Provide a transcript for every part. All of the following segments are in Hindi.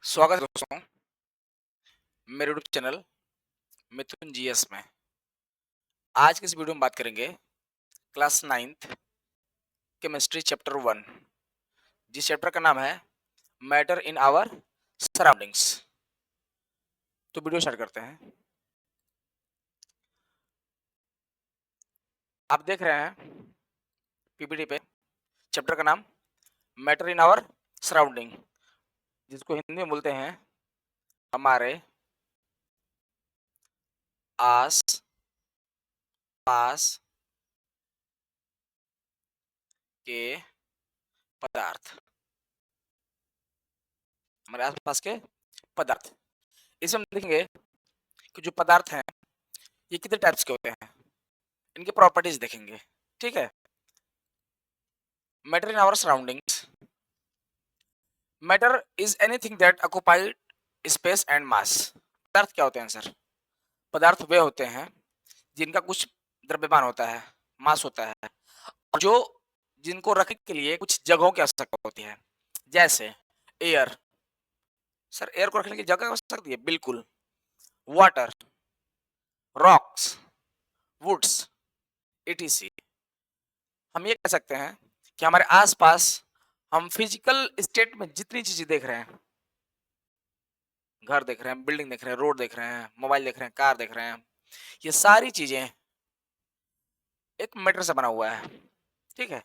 स्वागत है दोस्तों मेरे यूट्यूब चैनल मिथुन जीएस में। आज के इस वीडियो में बात करेंगे क्लास 9th केमिस्ट्री चैप्टर 1, जिस चैप्टर का नाम है मैटर इन आवर सराउंडिंग्स। तो वीडियो स्टार्ट करते हैं। आप देख रहे हैं पीपीटी पे चैप्टर का नाम मैटर इन आवर सराउंडिंग, जिसको हिंदी में बोलते हैं हमारे आस पास के पदार्थ। हमारे आसपास के पदार्थ, इसमें हम देखेंगे कि जो पदार्थ हैं ये कितने टाइप्स के होते हैं, इनकी प्रॉपर्टीज देखेंगे। ठीक है। Matter in our surroundings, matter is anything that occupied space and mass. पदार्थ क्या होते हैं सर? पदार्थ वे होते हैं जिनका कुछ द्रव्यमान होता है, मास होता है, और जो जिनको रखने के लिए कुछ जगहों की आवश्यकता होती है। जैसे एयर, सर एयर को रखने की जगह आवश्यकता होती है, बिल्कुल। Water, rocks, woods, etc। हम ये कह सकते हैं कि हमारे आसपास हम फिजिकल स्टेट में जितनी चीजें देख रहे हैं, घर देख रहे हैं, बिल्डिंग देख रहे हैं, रोड देख रहे हैं, मोबाइल देख रहे हैं, कार देख रहे हैं, ये सारी चीजें एक मैटर से बना हुआ है। ठीक है।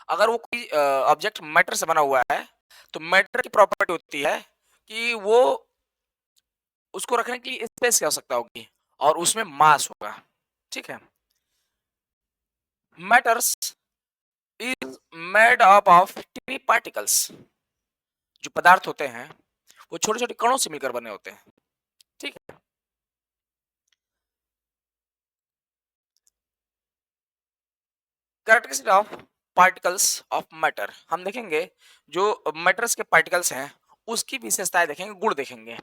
अगर वो कोई ऑब्जेक्ट मैटर से बना हुआ है तो मैटर की प्रॉपर्टी होती है कि वो उसको रखने के लिए स्पेस की आवश्यकता होगी और उसमें मास होगा। ठीक है। Matters is made up of टिनी particles. जो पदार्थ होते हैं वो छोटे छोटे कणों से मिलकर बने होते हैं। ठीक है। Characteristic of particles of matter, हम देखेंगे जो मैटर्स के पार्टिकल्स हैं उसकी विशेषताएं देखेंगे, गुण देखेंगे।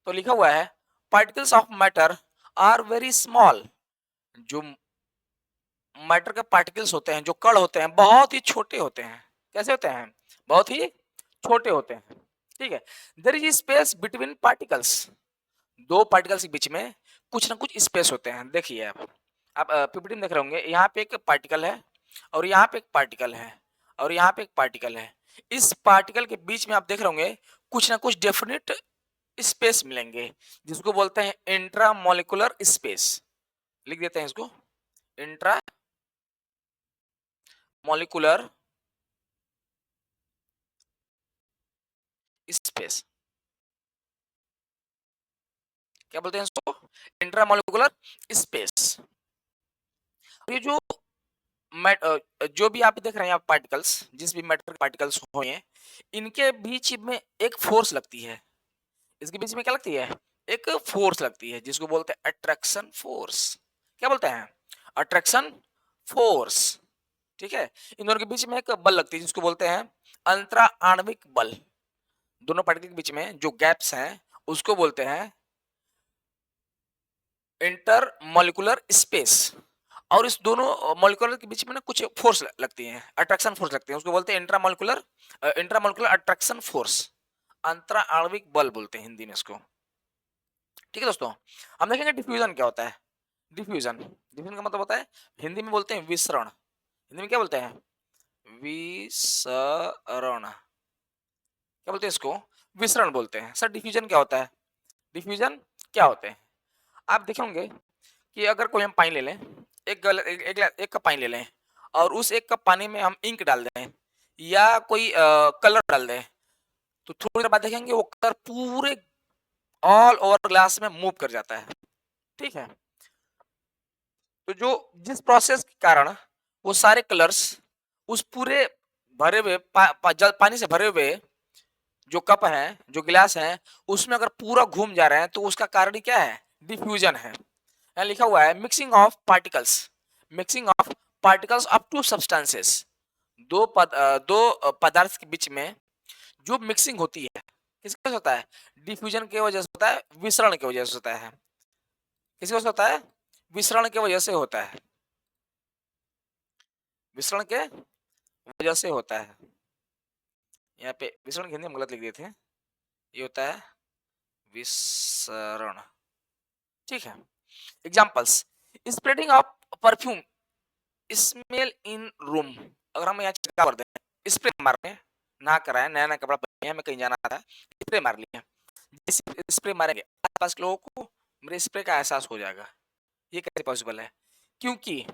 तो लिखा हुआ है particles of matter are very small. जो मैटर के पार्टिकल्स होते हैं, जो कण होते हैं, बहुत ही छोटे होते हैं। कैसे होते हैं? बहुत ही छोटे होते हैं। ठीक है। There is space between particles. दो पार्टिकल्स के बीच में कुछ ना कुछ स्पेस होते हैं। देखिए आप पीपीटी में देख रहे होंगे, यहाँ पे एक पार्टिकल है और यहाँ पे एक पार्टिकल है और यहाँ पे एक पार्टिकल है। इस पार्टिकल के बीच में आप देख रहे होंगे कुछ ना कुछ डेफिनेट स्पेस मिलेंगे, जिसको बोलते हैं इंट्रामोलिकुलर स्पेस। लिख देते हैं इसको, इंट्रा मोलिकुलर स्पेस। क्या बोलते हैं इसको? Intramolecular space. ये जो भी आप देख रहे हैं आप पार्टिकल्स, जिस भी मैटर के पार्टिकल्स हुए, इनके बीच में एक फोर्स लगती है। इसके बीच में क्या लगती है? एक फोर्स लगती है, जिसको बोलते हैं अट्रैक्शन फोर्स। क्या बोलते हैं? Attraction force. ठीक है। इन दोनों के बीच में एक बल लगती है, जिसको बोलते हैं अंतरा आणविक बल। दोनों पार्टिकल के बीच में जो गैप्स हैं उसको बोलते हैं इंटरमोलिकुलर स्पेस। और इस दोनों मॉलिक्यूल के बीच में ना कुछ फोर्स लगती है, अट्रैक्शन फोर्स लगती है, उसको बोलते हैं इंट्रामोलिकुलर अट्रैक्शन फोर्स। अंतरा आणविक बल बोलते हैं हिंदी में इसको। ठीक है दोस्तों। हम देखेंगे डिफ्यूजन क्या होता है। डिफ्यूजन, डिफ्यूजन का मतलब होता है, हिंदी में बोलते हैं विसरण। हिंदी में क्या बोलते हैं? विसरण। क्या बोलते हैं इसको? विसरण बोलते हैं। सर डिफ्यूजन क्या होता है? डिफ्यूजन क्या होते हैं? आप देखेंगे कि अगर कोई हम पानी ले लें, एक कप पानी ले लें और उस एक कप पानी में हम इंक डाल दें या कोई कलर डाल दें, तो थोड़ी देर बाद देखेंगे वो कलर पूरे ऑल ओवर ग्लास में मूव कर जाता है। ठीक है। तो जो जिस प्रोसेस के कारण वो सारे कलर्स उस पूरे भरे हुए पानी से भरे हुए जो कप है, जो गिलास है, उसमें अगर पूरा घूम जा रहे हैं तो उसका कारण क्या है? डिफ्यूजन है। यहाँ लिखा हुआ है mixing of particles up to substances. दो पदार्थ के बीच में जो मिक्सिंग होती है, किसके वजह से होता है? डिफ्यूजन की वजह से होता है, विसरण की वजह से होता है। किसकी वजह से होता है? विसरण की वजह से होता है। विसरण के वजह से होता है। यहाँ पे विसरण की हिंदी में गलत लिख दिए थे, ये होता है विसरण, ठीक है। Examples, spreading of perfume smell in room. अगर हम यहाँ क्या कर दें, स्प्रे मार रहे हैं, ना कराए, नया नया कपड़ा पहने, हमें कहीं जाना था, स्प्रे मार लिया। जैसे स्प्रे मारेंगे आसपास के लोगों को मेरे स्प्रे का एहसास हो जाएगा। ये कैसे पॉसिबल है? क्योंकि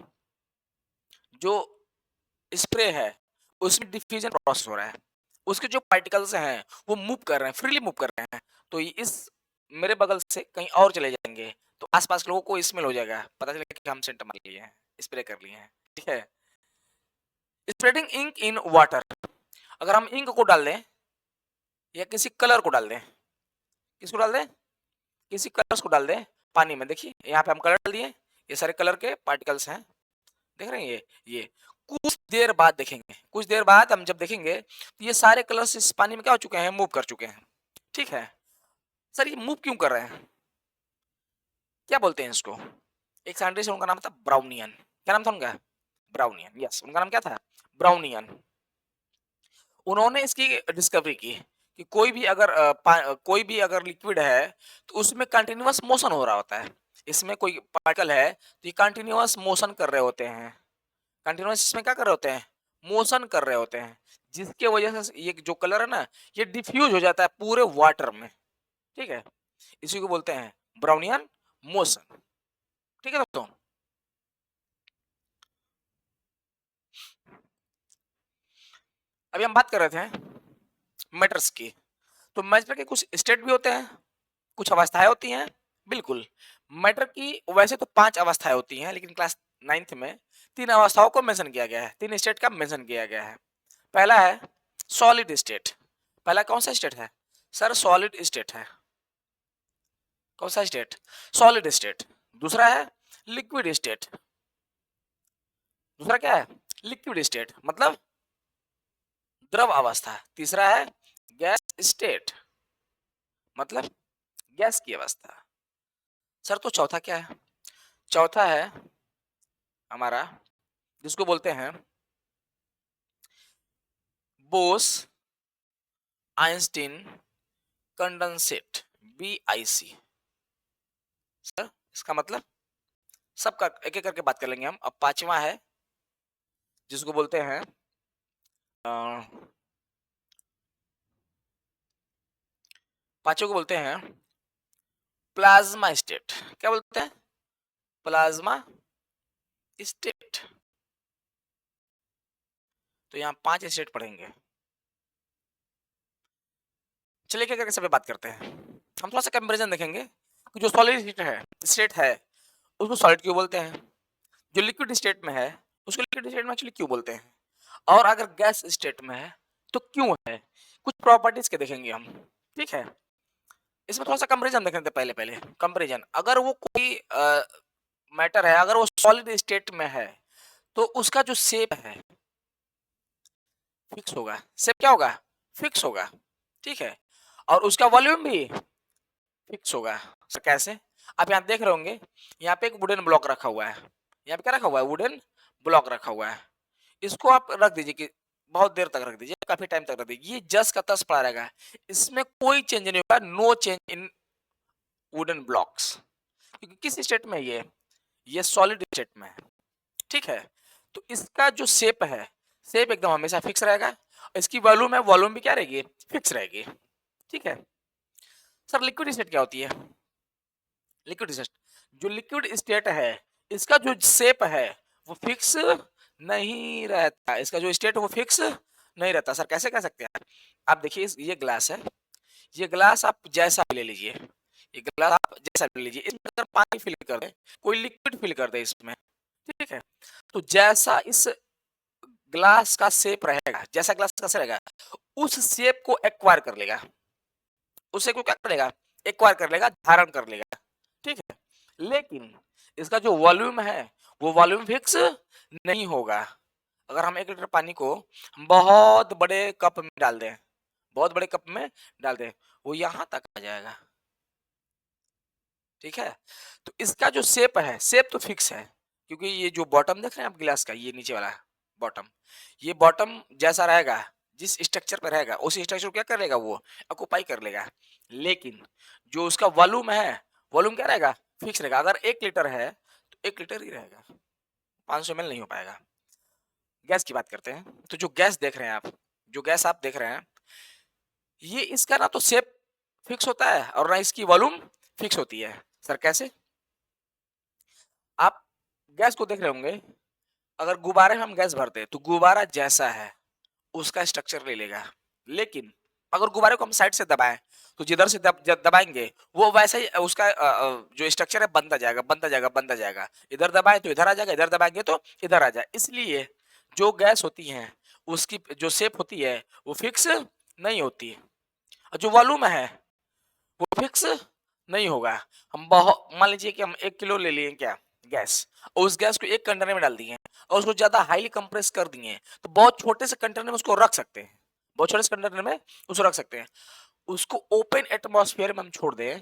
जो स्प्रे है उसमें डिफ्यूजन प्रोसेस हो रहा है, उसके जो पार्टिकल्स हैं वो मूव कर रहे हैं, फ्रीली मूव कर रहे हैं, तो ये इस मेरे बगल से कहीं और चले जाएंगे तो आसपास के लोगों को स्मेल हो जाएगा, पता चलेगा कि हम सेंट मार लिए हैं, स्प्रे कर लिए हैं, ठीक है। स्प्रेडिंग इंक इन वाटर, अगर हम इंक को डाल दें या किसी कलर को डाल दें, किसको डाल दें, किसी कलर्स को डाल दें पानी में, देखिए यहाँ पे हम कलर डाल दिए, ये सारे कलर के पार्टिकल्स हैं, देख रहे हैं ये कुछ देर बाद देखेंगे, कुछ देर बाद हम जब देखेंगे तो ये सारे कलर्स इस पानी में क्या हो चुके हैं, मूव कर चुके हैं, ठीक है। सर ये मूव क्यों कर रहे हैं, क्या बोलते हैं इसको? एक साइंटिस्ट, उनका नाम था ब्राउनियन, क्या नाम था उनका? ब्राउनियन, यस, उनका नाम क्या था? ब्राउनियन। उन्होंने इसकी डिस्कवरी की कि कोई भी अगर लिक्विड है तो उसमें कंटिन्यूअस मोशन हो रहा होता है, इसमें कोई पार्टिकल है तो ये कंटिन्यूअस मोशन कर रहे होते हैं, कंटिन्यूअस इसमें क्या कर रहे होते हैं, मोशन कर रहे होते हैं, जिसके वजह से ये जो कलर है ना ये डिफ्यूज हो जाता है पूरे वाटर में, ठीक है। इसी को बोलते हैं ब्राउनियन मोशन, ठीक है दोस्तों। अभी हम बात कर रहे थे मैटर्स की, तो मैटर के कुछ स्टेट भी होते हैं, कुछ अवस्थाएं होती हैं, बिल्कुल। मैटर की वैसे तो 5 अवस्थाएं होती हैं, लेकिन क्लास 9th में 3 अवस्थाओं को मेंशन किया गया है, 3 स्टेट का मेंशन किया गया है। पहला है सॉलिड स्टेट, पहला कौन सा स्टेट है सर? सॉलिड स्टेट है, कौन सा स्टेट? Solid state. दूसरा है लिक्विड स्टेट, दूसरा क्या है? लिक्विड स्टेट मतलब द्रव अवस्था। तीसरा है गैस स्टेट मतलब गैस की अवस्था। सर तो चौथा क्या है? चौथा है हमारा जिसको बोलते हैं Bose Einstein condensate, BIC। Sir इसका मतलब सबका एक एक करके बात कर लेंगे हम। अब पांचवा है जिसको बोलते हैं पांचों को बोलते हैं प्लाज्मा स्टेट। क्या बोलते हैं? Plasma state. तो यहाँ 5 स्टेट पढ़ेंगे। चलिए क्या करके सब पे बात करते हैं। हम थोड़ा सा कंपेरिजन देखेंगे कि जो सॉलिड स्टेट है उसको सॉलिड क्यों बोलते हैं, जो लिक्विड स्टेट में है उसको लिक्विड स्टेट में एक्चुअली क्यों बोलते हैं, और अगर गैस स्टेट में है तो क्यों है। कुछ प्रॉपर्टीज के देखेंगे हम, ठीक है। इसमें थोड़ा सा कंपेरिजन देख लेते हैं। पहले पहले कंपेरिजन, अगर वो कोई मैटर है, अगर वो सॉलिड स्टेट में है तो उसका जो शेप है फिक्स होगा। शेप क्या होगा? फिक्स होगा, ठीक है। और उसका वॉल्यूम भी फिक्स होगा। सर कैसे? आप यहाँ देख रहे होंगे, यहाँ पे एक वुडन ब्लॉक रखा हुआ है, यहाँ पे क्या रखा हुआ है? वुडन ब्लॉक रखा हुआ है। इसको आप रख दीजिए कि बहुत देर तक रख दीजिए, काफी टाइम तक रख दीजिए, ये जस का तस पड़ा रहेगा, इसमें कोई चेंज नहीं होगा, no change in wooden blocks. क्योंकि किस स्टेट में ये सॉलिड स्टेट में है, ठीक है। तो इसका जो शेप है, शेप एकदम हमेशा फिक्स रहेगा। इसकी वॉल्यूम है, वॉल्यूम भी क्या रहेगी? फिक्स रहेगी, ठीक है। सर लिक्विड स्टेट क्या होती है? लिक्विड स्टेट, जो लिक्विड स्टेट है इसका जो शेप है वो फिक्स नहीं रहता, इसका जो स्टेट है वो फिक्स नहीं रहता। सर कैसे कह सकते हैं? आप देखिए ये ग्लास है, ये ग्लास आप जैसा भी ले लीजिए, ये ग्लास आप जैसा भी लीजिए, इसमें अगर पानी फिल कर दे, कोई लिक्विड फिल कर दे इसमें, ठीक है, तो जैसा इस ग्लास का शेप रहेगा, जैसा ग्लास का शेप रहेगा उस शेप को एक्वायर कर लेगा, उस शेप को क्या कर लेगा? एक्वायर कर लेगा, धारण कर लेगा, ठीक है। लेकिन इसका जो वॉल्यूम है वो वॉल्यूम फिक्स नहीं होगा। अगर हम 1 लीटर पानी को बहुत बड़े कप में डाल दें, बहुत बड़े कप में डाल दें, वो यहां तक आ जाएगा, ठीक है। तो इसका जो शेप है, शेप तो फिक्स है, क्योंकि ये जो बॉटम देख रहे हैं आप गिलास का, ये नीचे वाला बॉटम, ये बॉटम जैसा रहेगा, जिस स्ट्रक्चर पे रहेगा उसी स्ट्रक्चर को क्या कर लेगा, वो ऑक्यूपाई कर लेगा। लेकिन जो उसका वॉल्यूम है, वॉल्यूम क्या रहेगा, फिक्स रहेगा। अगर 1 लीटर है तो 1 लीटर ही रहेगा, 500 ml नहीं हो पाएगा। गैस की बात करते हैं, तो जो गैस देख रहे हैं आप, जो गैस आप देख रहे हैं, ये इसका ना तो शेप फिक्स होता है और ना इसकी वॉल्यूम फिक्स होती है। सर कैसे? आप गैस को देख रहे होंगे, अगर गुब्बारे में हम गैस भरते हैं तो गुब्बारा जैसा है उसका स्ट्रक्चर ले लेगा। लेकिन अगर गुब्बारे को हम साइड से दबाएं तो जिधर से जब दबाएंगे वो वैसे ही उसका जो स्ट्रक्चर है बनता जाएगा, बनता जाएगा, बनता जाएगा। इधर दबाएं तो इधर आ जाएगा, इधर दबाएंगे तो इधर आ जाए। इसलिए जो गैस होती है उसकी जो शेप होती है वो फिक्स नहीं होती, और जो वॉल्यूम है वो फिक्स नहीं होगा। हम बहुत मान लीजिए कि हम 1 किलो ले लिए क्या गैस, और उस गैस को एक कंटेनर में डाल दिए और उसको ज्यादा हाईली कंप्रेस कर दिए, तो बहुत छोटे से कंटेनर में उसको रख सकते हैं, बहुत छोटे से कंटेनर में उसको रख सकते हैं। उसको ओपन एटमॉस्फेयर में हम छोड़ दें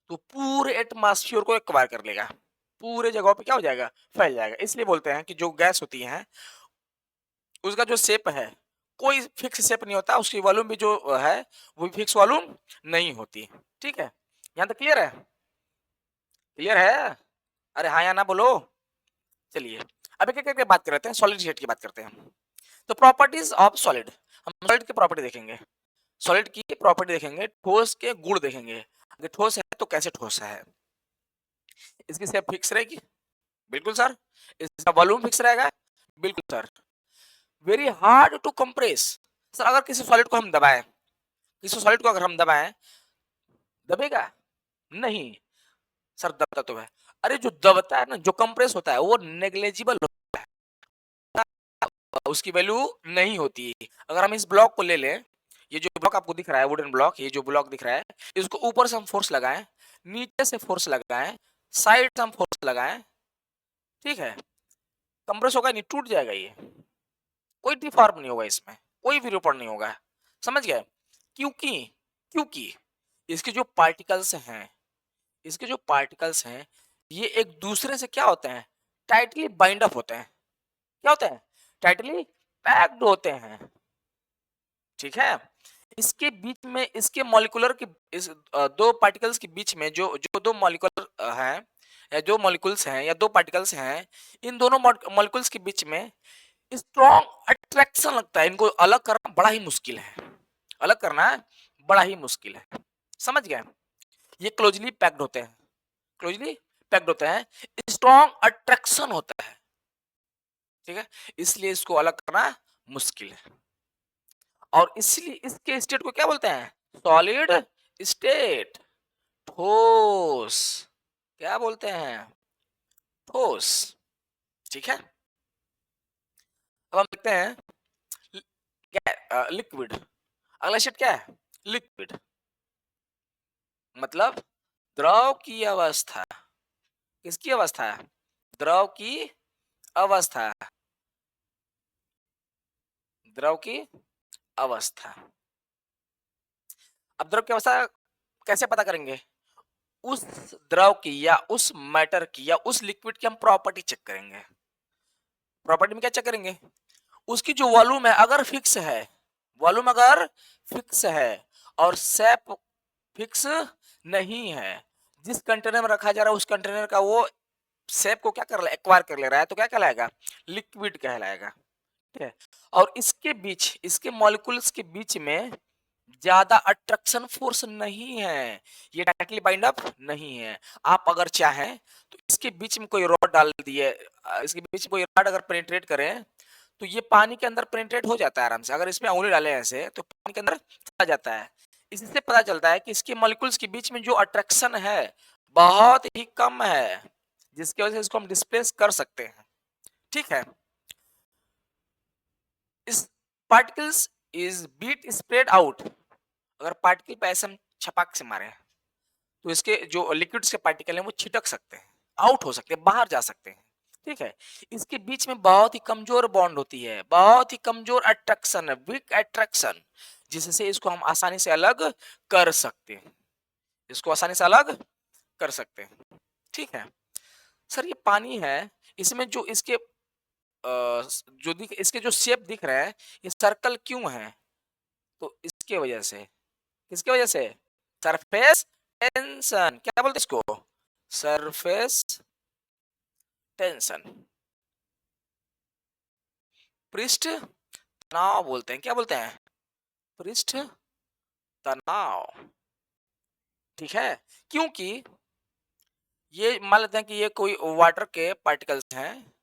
तो पूरे एटमॉस्फेयर को एक्वायर कर लेगा, पूरे जगहों पे क्या हो जाएगा, फैल जाएगा। इसलिए बोलते हैं कि जो गैस होती है उसका जो शेप है कोई फिक्स शेप नहीं होता, उसकी वॉल्यूम भी जो है वो फिक्स वॉल्यूम नहीं होती। ठीक है, यहाँ तक क्लियर है? क्लियर है? अरे हाँ या ना बोलो। चलिए अब एक एक बात कर लेते हैं, सॉलिड स्टेट की बात करते हैं। तो प्रॉपर्टीज ऑफ सॉलिड, हम सॉलिड की प्रॉपर्टी देखेंगे, सॉलिड की प्रॉपर्टी देखेंगे, ठोस के गुण देखेंगे। अगर ठोस है तो कैसे ठोस है, इसकी शेप फिक्स रहेगी, बिल्कुल सर। इसका वॉल्यूम फिक्स रहेगा, बिल्कुल sir. Very hard to compress, sir अगर किसी सॉलिड को हम दबाएं, किसी सॉलिड को अगर हम दबाएं दबेगा नहीं, सर दबता तो है। अरे जो दबता है ना, जो कंप्रेस होता है वो नेग्लेजिबल होता है, उसकी वैल्यू नहीं होती। अगर हम इस ब्लॉक को ले लें, ये जो ब्लॉक आपको दिख रहा है वुडन ब्लॉक, ये जो ब्लॉक दिख रहा है, इसको ऊपर से हम फोर्स लगाएं, नीचे से फोर्स लगाएं, साइड से हम फोर्स लगाएं, ठीक है, कंप्रेस होगा नहीं, टूट जाएगा ये, कोई डिफॉर्म नहीं होगा, इसमें कोई विरूपण नहीं होगा। समझ गए? क्योंकि क्योंकि इसके जो पार्टिकल्स हैं, इसके जो पार्टिकल्स हैं ये एक दूसरे से क्या होते हैं, टाइटली बाइंड अप होते हैं। क्या होते हैं? टाइटली पैक्ड होते हैं। ठीक है, इसके बीच में, इसके मॉलिक्यूलर के इस दो पार्टिकल्स के बीच में जो जो दो मॉलिक्यूलर हैं, या दो मॉलिक्यूल्स हैं या दो पार्टिकल्स हैं, इन दोनों मॉलिक्यूल्स के बीच में स्ट्रॉन्ग अट्रैक्शन लगता है। इनको अलग करना बड़ा ही मुश्किल है, अलग करना बड़ा ही मुश्किल है। समझ गए? ये क्लोजली पैक्ड होते हैं, क्लोजली पैक्ड होते हैं, स्ट्रॉन्ग अट्रैक्शन होता है। ठीक है, इसलिए इसको अलग करना मुश्किल है, और इसलिए इसके स्टेट को क्या बोलते हैं, सॉलिड स्टेट, ठोस। क्या बोलते हैं? ठोस। ठीक है, अब हम देखते हैं लिक्विड। अगला स्टेट क्या है? लिक्विड, मतलब द्रव की अवस्था। किसकी अवस्था? द्रव की अवस्था, द्रव की अवस्था। अब द्रव की अवस्था कैसे पता करेंगे? उस द्रव की या उस मैटर की या उस लिक्विड की हम प्रॉपर्टी चेक करेंगे। प्रॉपर्टी में क्या चेक करेंगे? उसकी जो वॉल्यूम है अगर फिक्स है, वॉल्यूम अगर फिक्स है और शेप फिक्स नहीं है, जिस कंटेनर में रखा जा रहा है उस कंटेनर का वो शेप को क्या कर रहा है, एक्वायर कर ले रहा है, तो क्या कहलाएगा? लिक्विड कहलाएगा। ठीक है, और इसके बीच, इसके मॉलिक्यूल्स के बीच में ज्यादा अट्रैक्शन फोर्स नहीं है, ये टाइटली बाइंड अप नहीं है। आप अगर चाहें तो इसके बीच में कोई रॉड डाल दिए, इसके बीच में कोई रॉड अगर पेनिट्रेट करें तो ये पानी के अंदर पेनिट्रेट हो जाता है आराम से। अगर इसमें उंगली डालें ऐसे तो पानी के अंदर चला जाता है। इससे पता चलता है कि इसके मॉलिक्यूल्स के बीच में जो अट्रैक्शन है बहुत ही कम है, जिसकी वजह से इसको हम डिस्प्लेस कर सकते हैं। ठीक है, इस particles is bit spread out, अगर पार्टिकल पे ऐसे हम छपाक से मारे तो इसके जो लिक्विड्स के पार्टिकल हैं वो छिटक सकते हैं, आउट हो सकते हैं, बाहर जा सकते हैं। ठीक है, इसके बीच में बहुत ही कमजोर बॉन्ड होती है, बहुत ही कमजोर अट्रैक्शन है, वीक अट्रैक्शन, जिससे इसको हम आसानी से अलग कर सकते हैं, इसको आसानी से अलग कर सकते हैं। ठीक है सर, ये पानी है, इसमें जो इसके जो दिख इसके जो शेप दिख रहे हैं ये सर्कल क्यों है? तो इसके वजह से। किसकी वजह से? Surface tension. क्या बोलते हैं इसको? Surface tension. पृष्ठ तनाव बोलते हैं। क्या बोलते हैं? पृष्ठ तनाव। ठीक है? क्योंकि ये मान लेते हैं कि ये कोई वाटर के पार्टिकल्स हैं,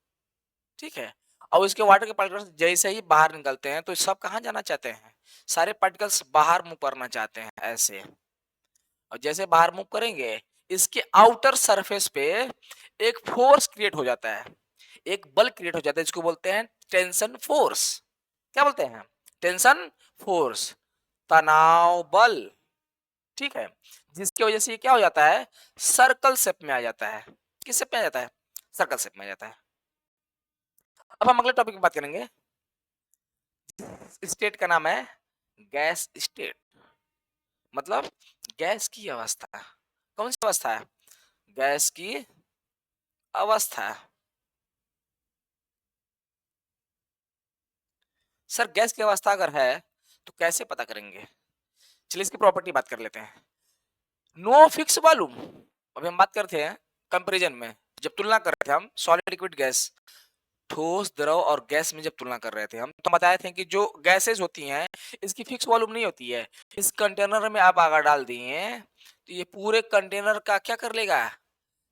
ठीक है? और इसके वाटर के पार्टिकल्स जैसे ही बाहर निकलते हैं तो सब कहाँ जाना चाहते हैं? सारे पार्टिकल्स बाहर मूव करना चाहते हैं ऐसे। और जैसे बाहर मूव करेंगे इसके आउटर सरफेस पे एक फोर्स क्रिएट हो जाता है, एक बल क्रिएट हो जाता है जिसको बोलते हैं टेंशन फोर्स। क्या बोलते हैं? टेंशन फोर्स, तनाव बल। ठीक है? जिसकी वजह से ये क्या हो जाता है? सर्कल शेप में आ जाता है। किस शेप में आ जाता है? सर्कल शेप में आ जाता है। अब हम अगले टॉपिक की बात करेंगे। स्टेट का नाम है गैस स्टेट, मतलब गैस की अवस्था। कौन सी अवस्था है? गैस की अवस्था। सर गैस की अवस्था अगर है तो कैसे पता करेंगे? चलिए इसकी प्रॉपर्टी बात कर लेते हैं। No fix volume. अभी हम बात करते हैं कंपैरिजन में, जब तुलना कर रहे थे हम सॉलिड लिक्विड गैस, ठोस द्रव और गैस में जब तुलना कर रहे थे हम, तो बताए थे कि जो गैसेस होती हैं इसकी फिक्स वॉल्यूम नहीं होती है। इस कंटेनर में आप अगर डाल दिए तो ये पूरे कंटेनर का क्या कर लेगा?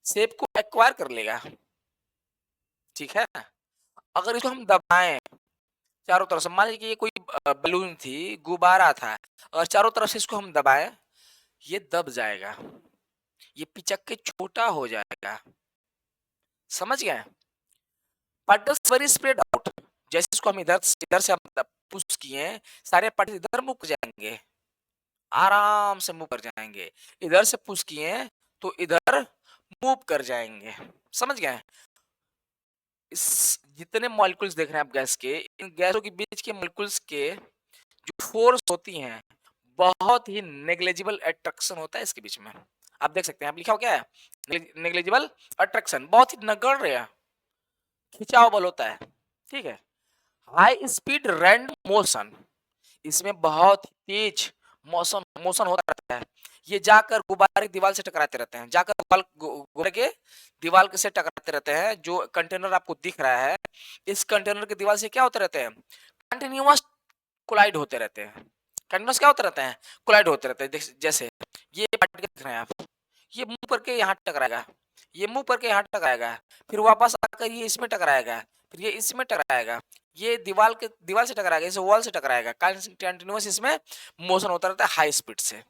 शेप को एक्वायर कर लेगा। ठीक है? अगर इसको हम दबाएं चारों तरफ से, मान लीजिए कि ये कोई बलून थी, गुब्बारा था, और चारों तरफ से इसको हम दबाएं, ये दब जाएगा, ये पिचक के छोटा हो जाएगा। समझ गए? Particles very spread out. जैसे इसको हम इधर से हम पुश किए, सारे पार्टिकल इधर मूव कर जाएंगे, आराम से मूव कर जाएंगे। इधर से पुश किए तो इधर मूव कर जाएंगे। समझ गए? इस जितने मॉलिक्यूल्स देख रहे हैं आप गैस के, इन गैसों के बीच के मॉलिक्यूल्स के जो फोर्स होती हैं बहुत ही नेग्लिजिबल अट्रैक्शन होता है इसके बीच में। आप देख सकते हैं, आप लिखा हो क्या है? नेग्लिजिबल अट्रैक्शन, बहुत ही नगण्य खिंचाव बल होता है। ठीक है? हाई स्पीड रैंडम मोशन, इसमें बहुत तेज मोशन मोशन होता रहता है। ये जाकर गुब्बारे की दीवार से टकराते रहते हैं, जाकर गुब्बारे के दीवार से टकराते रहते हैं। जो कंटेनर आपको दिख रहा है, इस कंटेनर के दीवार से क्या होते रहते हैं? कंटिन्यूअस कोलाइड होते रहते हैं। कंटिन्यूअस क्या होते रहते हैं? कोलाइड होते रहते हैं। जैसे ये पार्टिकल देख रहे हैं आप, ये मूव करके यहाँ टकराएगा, ये मूव करके यहाँ टकराएगा, फिर वापस आकर ये इसमें टकराएगा, फिर ये इसमें टकराएगा, ये दीवार से टकराएगा, इस वॉल से टकराएगा। कंटिन्यूअस इसमें मोशन होता रहता है हाई स्पीड से।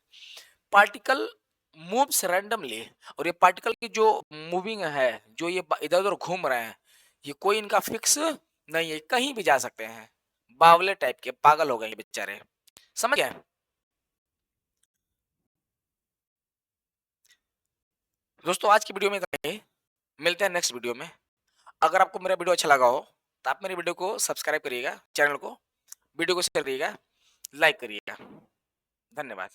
पार्टिकल मूव्स रैंडमली, और ये पार्टिकल की जो मूविंग है, जो ये इधर उधर घूम रहे हैं, ये कोई इनका फिक्स नहीं है, कहीं भी जा सकते हैं। बावले टाइप के पागल हो गए ये बेचारे। समझ गए? दोस्तों आज की वीडियो में इतना ही, मिलते हैं नेक्स्ट वीडियो में। अगर आपको मेरा वीडियो अच्छा लगा हो तो आप मेरे वीडियो को सब्सक्राइब करिएगा, चैनल को, वीडियो को शेयर करिएगा, लाइक करिएगा। धन्यवाद।